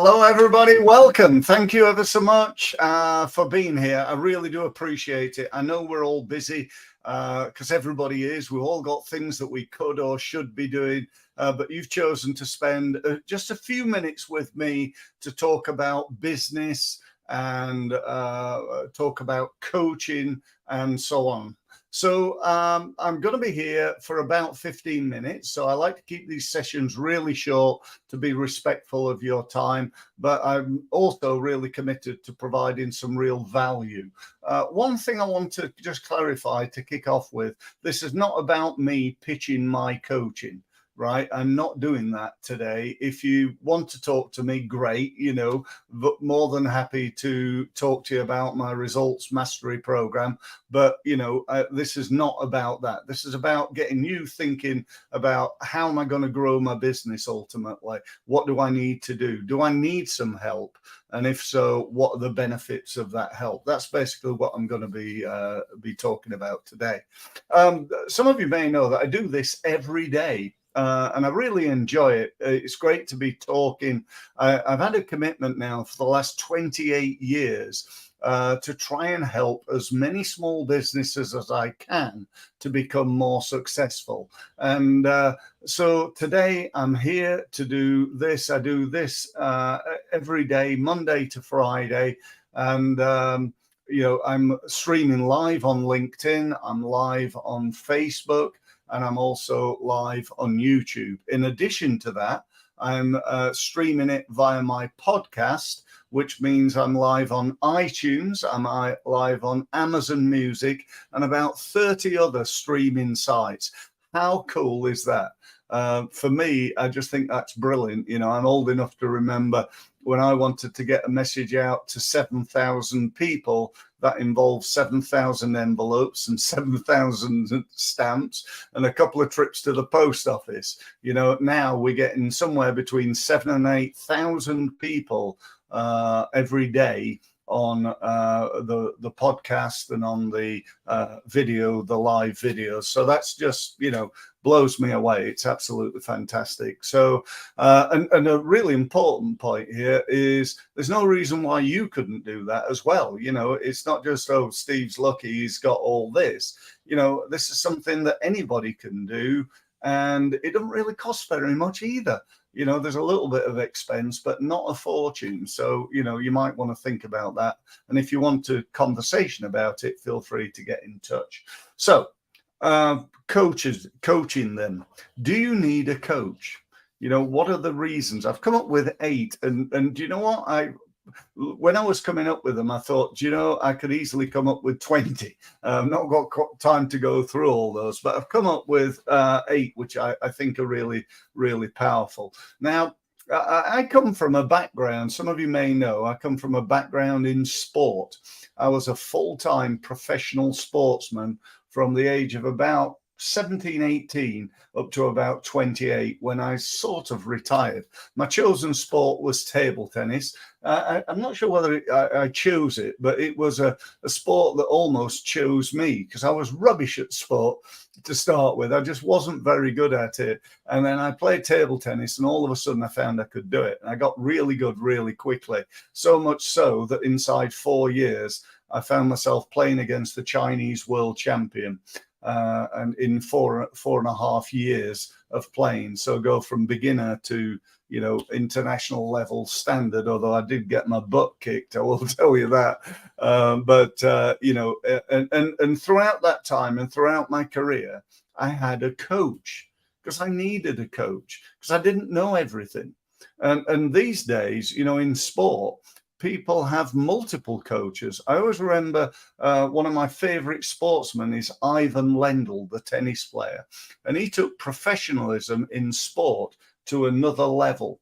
Hello, everybody. Welcome. Thank you ever so much for being here. I really do appreciate it. I know we're all busy because everybody is. We've all got things that we could or should be doing, but you've chosen to spend just a few minutes with me to talk about business and talk about coaching and so on. So I'm going to be here for about 15 minutes. So I like to keep these sessions really short to be respectful of your time, but I'm also really committed to providing some real value. One thing I want to just clarify to kick off with, this is not about me pitching my coaching. Right, I'm not doing that today. If you want to talk to me, great, but more than happy to talk to you about my results mastery program. But this is not about that. This is about getting you thinking about how am I going to grow my business ultimately? What do I need to do? Do I need some help? And if so, what are the benefits of that help? That's basically what I'm going to be talking about today. Some of you may know that I do this every day. And I really enjoy it. It's great to be talking. I've had a commitment now for the last 28 years to try and help as many small businesses as I can to become more successful. And so today I'm here to do this. I do this every day, Monday to Friday. And I'm streaming live on LinkedIn. I'm live on Facebook. And I'm also live on YouTube. In addition to that, I'm streaming it via my podcast, which means I'm live on iTunes, I'm live on Amazon Music, and about 30 other streaming sites. How cool is that? For me, I just think that's brilliant. I'm old enough to remember when I wanted to get a message out to 7,000 people, that involved 7,000 envelopes and 7,000 stamps and a couple of trips to the post office. Now we're getting somewhere between 7,000 and 8,000 people every day on the podcast and on the the live videos. So that's just, blows me away. It's absolutely fantastic. So, and a really important point here is there's no reason why you couldn't do that as well. It's not just, oh, Steve's lucky he's got all this. This is something that anybody can do, and it doesn't really cost very much either. There's a little bit of expense, but not a fortune. So, you might want to think about that. And if you want a conversation about it, feel free to get in touch. So, coaching them. Do you need a coach? What are the reasons? I've come up with 8. And do you know what? When I was coming up with them, I thought, I could easily come up with 20. I've not got time to go through all those, but I've come up with 8, which I think are really, really powerful. Now, I come from a background, some of you may know, I come from a background in sport. I was a full-time professional sportsman from the age of about 17, 18 up to about 28 when I sort of retired. My chosen sport was table tennis. I'm not sure whether I chose it, but it was a sport that almost chose me because I was rubbish at sport to start with. I just wasn't very good at it. And then I played table tennis and all of a sudden I found I could do it. And I got really good really quickly. So much so that inside 4 years, I found myself playing against the Chinese world champion. And in four and a half years of playing, so go from beginner to international level standard. Although I did get my butt kicked, I will tell you that. And throughout that time and throughout my career, I had a coach because I needed a coach because I didn't know everything. And these days, in sport, people have multiple coaches. I always remember one of my favorite sportsmen is Ivan Lendl, the tennis player. And he took professionalism in sport to another level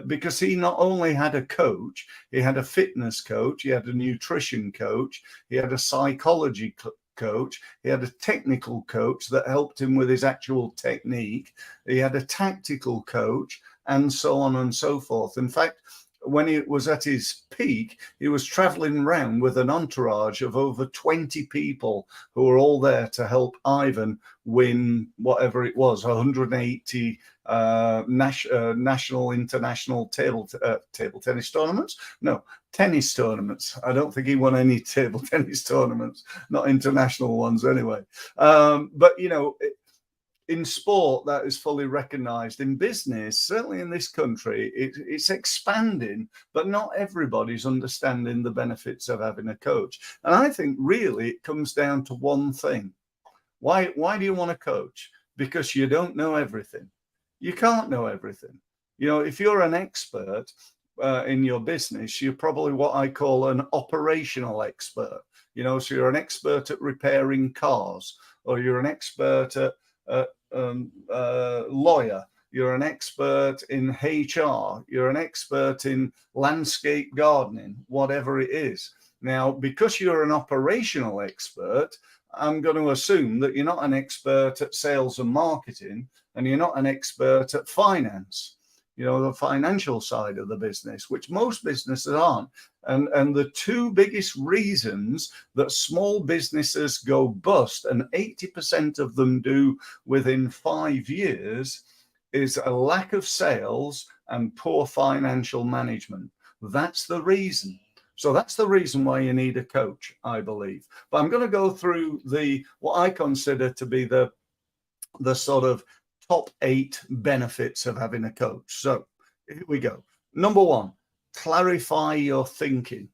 because he not only had a coach, he had a fitness coach, he had a nutrition coach, he had a psychology coach, he had a technical coach that helped him with his actual technique, he had a tactical coach, and so on and so forth. In fact, when he was at his peak, he was traveling around with an entourage of over 20 people who were all there to help Ivan win whatever it was, 180 national, international table tennis tournaments. No, tennis tournaments. I don't think he won any table tennis tournaments, not international ones anyway. But, you know, in sport, that is fully recognized. In business, certainly in this country, it's expanding, but not everybody's understanding the benefits of having a coach. And I think really it comes down to one thing. Why do you want a coach? Because you don't know everything. You can't know everything. You know, if you're an expert in your business, you're probably what I call an operational expert. You know, so you're an expert at repairing cars, or you're an expert at lawyer, you're an expert in HR, you're an expert in landscape gardening, whatever it is. Now, because you're an operational expert, I'm going to assume that you're not an expert at sales and marketing, and you're not an expert at finance, you know, the financial side of the business, which most businesses aren't. And the two biggest reasons that small businesses go bust, and 80% of them do within 5 years, is a lack of sales and poor financial management. That's the reason. So that's the reason why you need a coach, I believe. But I'm going to go through what I consider to be the sort of top 8 benefits of having a coach. So here we go. Number 1, clarify your thinking.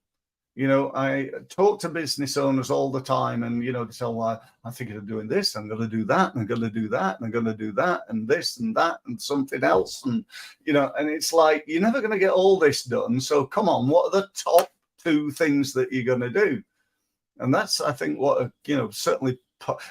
You know, I talk to business owners all the time, and, you know, they say, well, I'm thinking of doing this, I'm going to do that, and I'm going to do that, and I'm going to do that, and this and that, and something else. And, you know, and it's like, you're never going to get all this done. So come on, what are the top 2 things that you're going to do? And that's, I think, what, you know, certainly.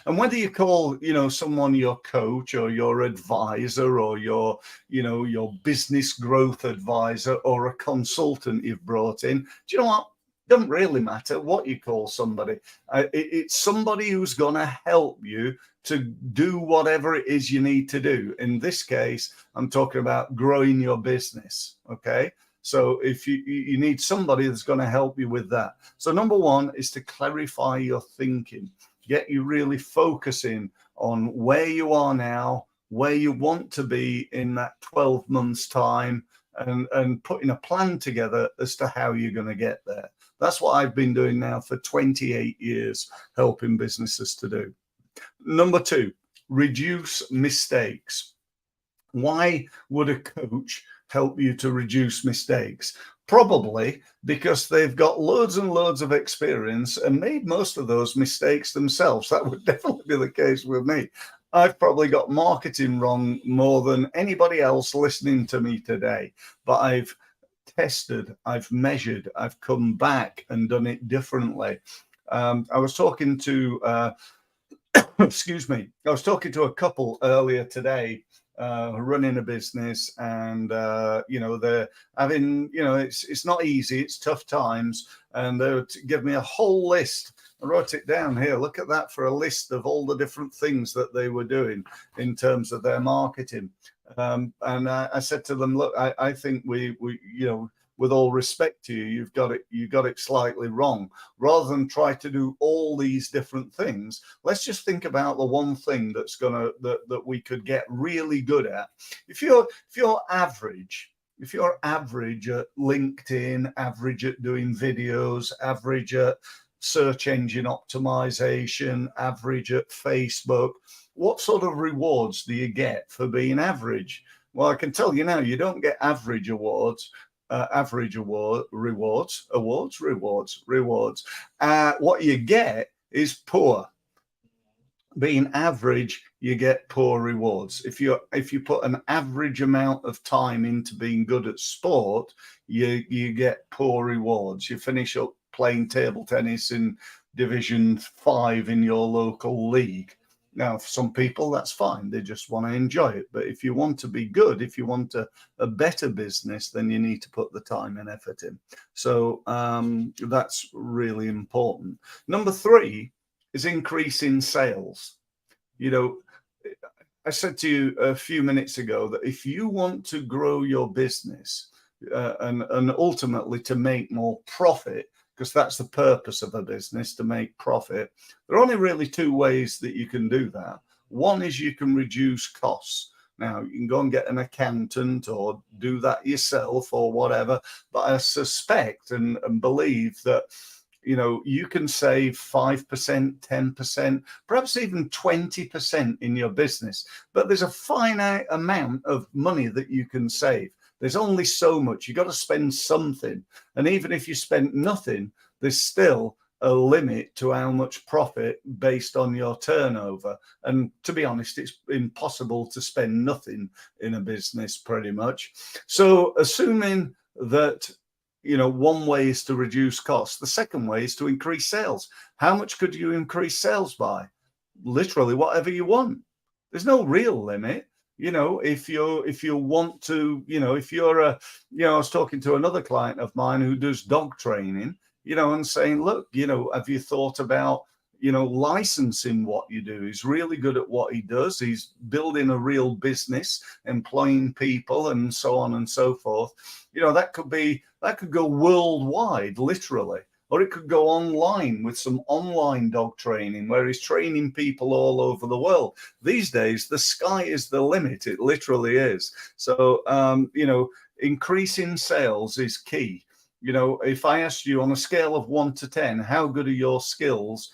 And whether you call, you know, someone your coach or your advisor or your, you know, your business growth advisor or a consultant you've brought in, do you know what? It doesn't really matter what you call somebody. It's somebody who's going to help you to do whatever it is you need to do. In this case, I'm talking about growing your business. Okay. So if you need somebody that's going to help you with that. So number 1 is to clarify your thinking. Get you really focusing on where you are now, where you want to be in that 12 months time, and putting a plan together as to how you're going to get there. That's what I've been doing now for 28 years, helping businesses to do. Number 2, reduce mistakes. Why would a coach help you to reduce mistakes? Probably because they've got loads and loads of experience and made most of those mistakes themselves. That would definitely be the case with me. I've probably got marketing wrong more than anybody else listening to me today, but I've tested, I've measured, I've come back and done it differently. I was talking to, excuse me, I was talking to a couple earlier today running a business, and you know, they're having, you know, it's not easy, it's tough times, and they would give me a whole list. I wrote it down here. Look at that, for a list of all the different things that they were doing in terms of their marketing. And I said to them, look, I think we you know, with all respect to you, you got it slightly wrong. Rather than try to do all these different things, let's just think about the one thing that's that we could get really good at. If you're average, if you're average at LinkedIn, average at doing videos, average at search engine optimization, average at Facebook, what sort of rewards do you get for being average? Well, I can tell you now, you don't get average rewards. Rewards. What you get is poor. Being average, you get poor rewards. If you put an average amount of time into being good at sport, you get poor rewards. You finish up playing table tennis in Division 5 in your local league. Now, for some people, that's fine. They just want to enjoy it. But if you want to be good, if you want a better business, then you need to put the time and effort in. So that's really important. Number 3 is increasing sales. You know, I said to you a few minutes ago that if you want to grow your business, and ultimately to make more profit, because that's the purpose of a business, to make profit. There are only really two ways that you can do that. One is you can reduce costs. Now, you can go and get an accountant or do that yourself or whatever, but I suspect and believe that you can save 5%, 10%, perhaps even 20% in your business. But there's a finite amount of money that you can save. There's only so much. You've got to spend something. And even if you spend nothing, there's still a limit to how much profit based on your turnover. And to be honest, it's impossible to spend nothing in a business pretty much. So assuming that one way is to reduce costs. The second way is to increase sales. How much could you increase sales by? Literally whatever you want. There's no real limit. If you want to, if you're I was talking to another client of mine who does dog training, and saying, look, have you thought about, licensing what you do? He's really good at what he does. He's building a real business, employing people and so on and so forth. That could go worldwide, literally, or it could go online with some online dog training where he's training people all over the world. These days, the sky is the limit. It literally is. So, increasing sales is key. If I asked you on a scale of 1 to 10, how good are your skills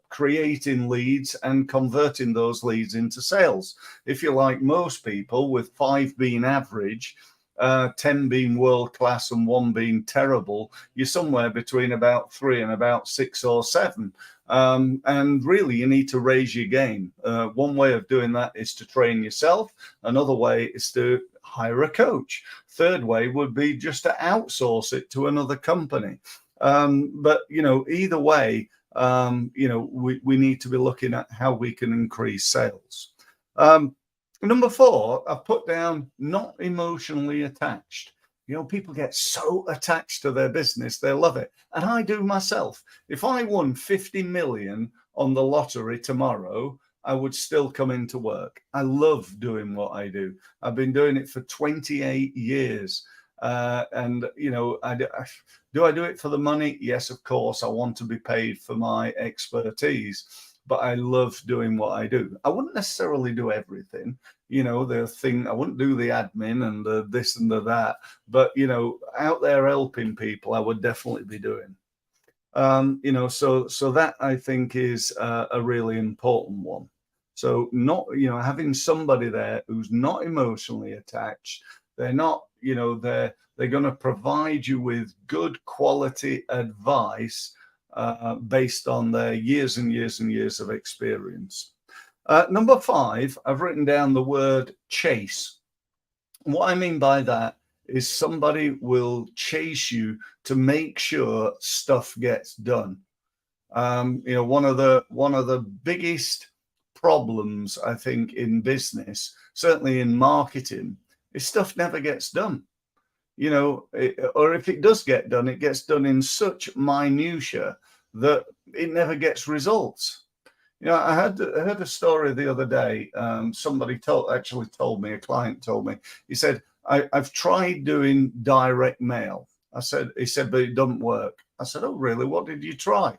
creating leads and converting those leads into sales? If you're like most people, with 5 being average, 10 being world class and 1 being terrible, you're somewhere between about 3 and about 6 or 7. And really, you need to raise your game. One way of doing that is to train yourself. Another way is to hire a coach. Third way would be just to outsource it to another company. But either way, we need to be looking at how we can increase sales. Number 4, I've put down not emotionally attached. People get so attached to their business, they love it. And I do myself. If I won 50 million on the lottery tomorrow, I would still come into work. I love doing what I do. I've been doing it for 28 years. And, do I do it for the money? Yes, of course. I want to be paid for my expertise, but I love doing what I do. I wouldn't necessarily do everything. I wouldn't do the admin and the this and the that, but, out there helping people, I would definitely be doing. So that I think is a really important one. So not, having somebody there who's not emotionally attached. They're not, they're going to provide you with good quality advice based on their years and years and years of experience. Number 5, I've written down the word chase. And what I mean by that is somebody will chase you to make sure stuff gets done. One of the biggest problems, I think, in business, certainly in marketing, is stuff never gets done. Or if it does get done, it gets done in such minutia that it never gets results. I heard a story the other day. Somebody told me, a client told me, he said, I've tried doing direct mail. He said, but it doesn't work. I said, oh, really? What did you try?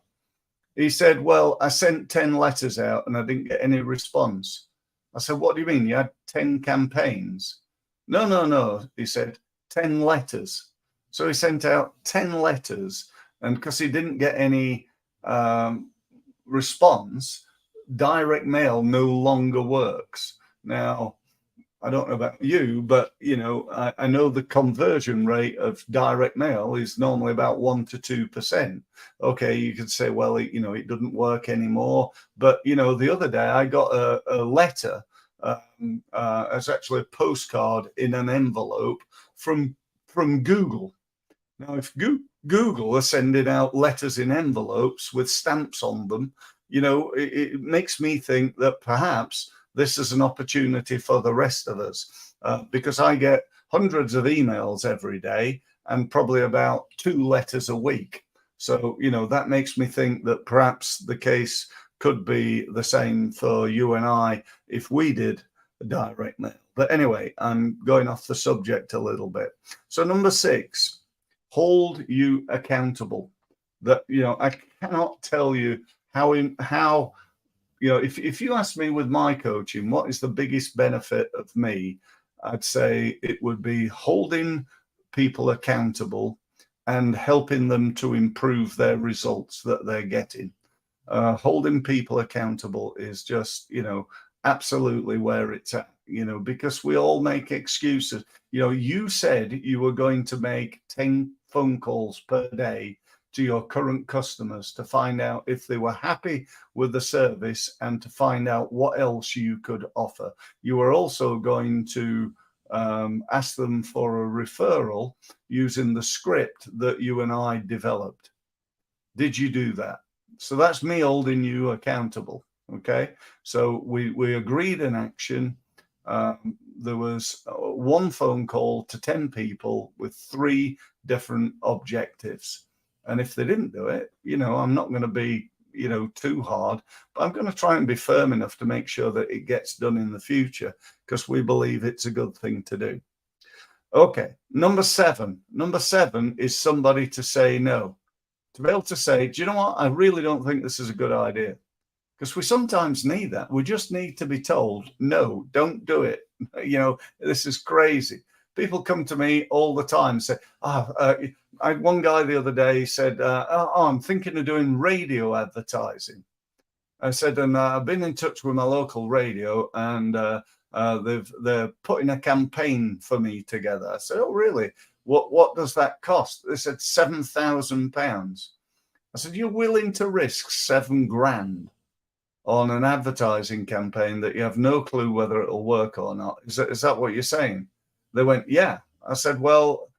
He said, well, I sent 10 letters out and I didn't get any response. I said, what do you mean? You had 10 campaigns? No. He said, 10 letters. So he sent out 10 letters, and because he didn't get any response, direct mail no longer works. Now, I don't know about you, but I know the conversion rate of direct mail is normally about 1 to 2%. Okay, you could say, well, it doesn't work anymore. But the other day I got a letter. It's actually a postcard in an envelope from Google. Now, if Google are sending out letters in envelopes with stamps on them, it makes me think that perhaps this is an opportunity for the rest of us, because I get hundreds of emails every day and probably about 2 letters a week. So, that makes me think that perhaps the case could be the same for you and I if we did direct mail. But anyway, I'm going off the subject a little bit. So number 6, hold you accountable. That, I cannot tell you how if you ask me with my coaching, what is the biggest benefit of me? I'd say it would be holding people accountable and helping them to improve their results that they're getting. Holding people accountable is just, absolutely where it's at, because we all make excuses. You said you were going to make 10 phone calls per day to your current customers to find out if they were happy with the service and to find out what else you could offer. You were also going to ask them for a referral using the script that you and I developed. Did you do that? So that's me holding you accountable. Okay. So we agreed an action. There was one phone call to 10 people with 3 different objectives. And if they didn't do it, I'm not going to be, too hard, but I'm going to try and be firm enough to make sure that it gets done in the future because we believe it's a good thing to do. Okay. Number 7 is somebody to say no. To be able to say, do you know what? I really don't think this is a good idea. Because we sometimes need that. We just need to be told, no, don't do it. This is crazy. People come to me all the time and say, I had one guy the other day said, I'm thinking of doing radio advertising. I said, and I've been in touch with my local radio and they're putting a campaign for me together. I said, oh, really? What does that cost? They said £7,000. I said, you're willing to risk £7,000 on an advertising campaign that you have no clue whether it'll work or not? Is that what you're saying? They went, yeah. I said, well,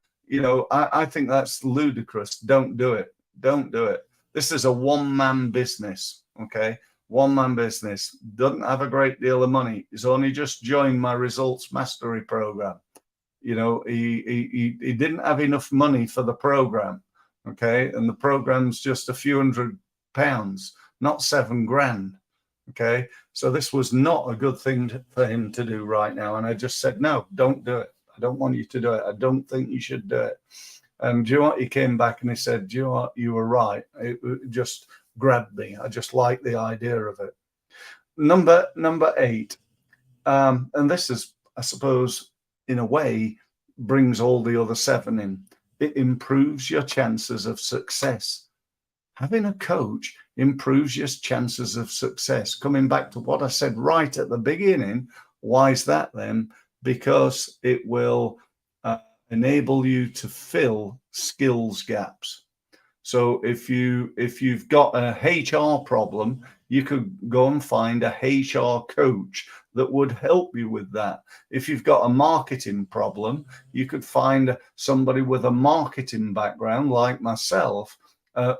I think that's ludicrous. Don't do it. Don't do it. This is a one-man business, okay? One-man business. Doesn't have a great deal of money. He's only just joined my results mastery program. He didn't have enough money for the program, okay? And the program's just a few £100, not £7,000, okay? So this was not a good thing for him to do right now. And I just said, no, don't do it. I don't want you to do it. I don't think you should do it. And do you know what? He came back and he said, do you know what? You were right. It just grabbed me. I just like the idea of it. Number 8. And this is, I suppose, in a way, brings all the other 7 in. It improves your chances of success. Having a coach improves your chances of success. Coming back to what I said right at the beginning, why is that then? Because it will enable you to fill skills gaps. So if you've got a HR problem, you could go and find a HR coach that would help you with that. If you've got a marketing problem, you could find somebody with a marketing background like myself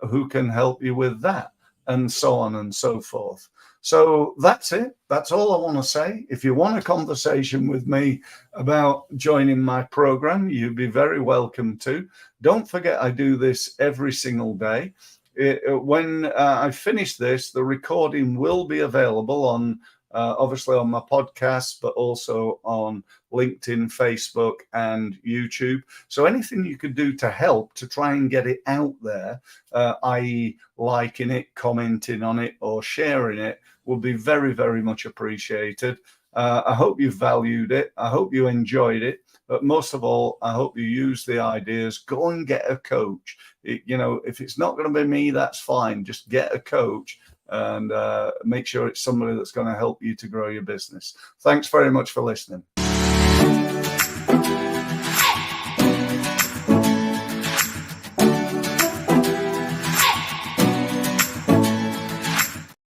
who can help you with that, and so on and so forth. So that's it. That's all I want to say. If you want a conversation with me about joining my program, you'd be very welcome to. Don't forget, I do this every single day. When I finish this, the recording will be available on obviously on my podcast, but also on LinkedIn, Facebook, and YouTube. So anything you could do to help to try and get it out there, i.e. liking it, commenting on it, or sharing it, would be very, very much appreciated. I hope you valued it. I hope you enjoyed it. But most of all, I hope you use the ideas. Go and get a coach. If it's not going to be me, that's fine. Just get a coach and make sure it's somebody that's going to help you to grow your business. Thanks very much for listening.